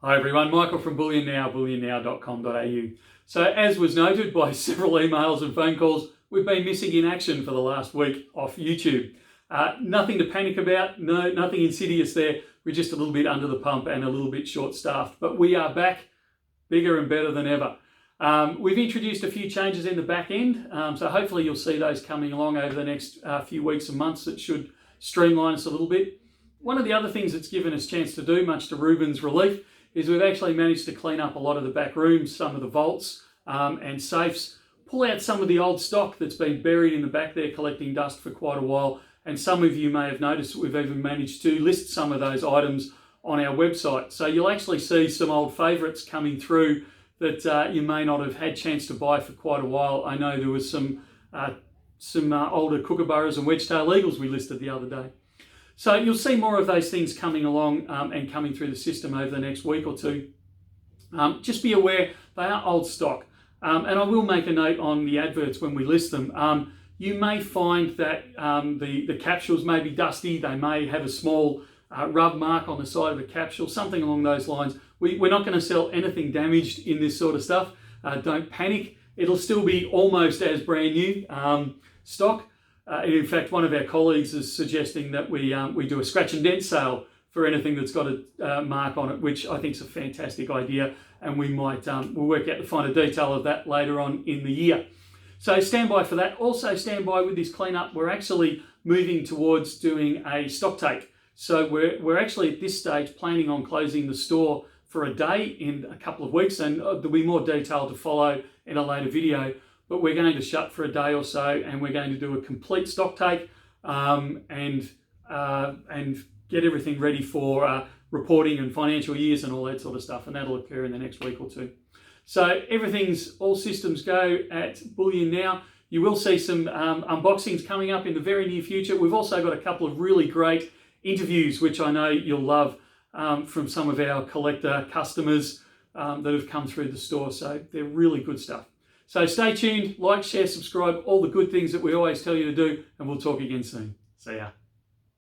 Hi everyone, Michael from Bullion Now, bullionnow.com.au. So as was noted by several emails and phone calls, we've been missing in action for the last week off YouTube. Nothing to panic about, nothing insidious there. We're just a little bit under the pump and a little bit short-staffed, but we are back bigger and better than ever. We've introduced a few changes in the back end, so hopefully you'll see those coming along over the next few weeks and months that should streamline us a little bit. One of the other things that's given us a chance to do, much to Ruben's relief, is we've actually managed to clean up a lot of the back rooms, some of the vaults and safes, pull out some of the old stock that's been buried in the back there collecting dust for quite a while. And some of you may have noticed that we've even managed to list some of those items on our website. So you'll actually see some old favourites coming through that you may not have had chance to buy for quite a while. I know there was some older kookaburras and wedge-tail eagles we listed the other day. So you'll see more of those things coming along and coming through the system over the next week or two. Just be aware, they are old stock. And I will make a note on the adverts when we list them. You may find that the capsules may be dusty. They may have a small rub mark on the side of a capsule, something along those lines. We're not going to sell anything damaged in this sort of stuff. Don't panic. It'll still be almost as brand new stock. In fact, one of our colleagues is suggesting that we do a scratch and dent sale for anything that's got a mark on it, which I think is a fantastic idea, and we might we'll work out the finer detail of that later on in the year. So stand by for that. Also stand by with this cleanup. We're actually moving towards doing a stock take. So we're actually at this stage planning on closing the store for a day in a couple of weeks, and there'll be more detail to follow in a later video. But we're going to shut for a day or so, and we're going to do a complete stock take and get everything ready for reporting and financial years and all that sort of stuff, and that'll occur in the next week or two. So everything's all systems go at Bullion Now. You will see some unboxings coming up in the very near future. We've also got a couple of really great interviews, which I know you'll love, from some of our collector customers that have come through the store. So they're really good stuff. So stay tuned, like, share, subscribe, all the good things that we always tell you to do, and we'll talk again soon. See ya.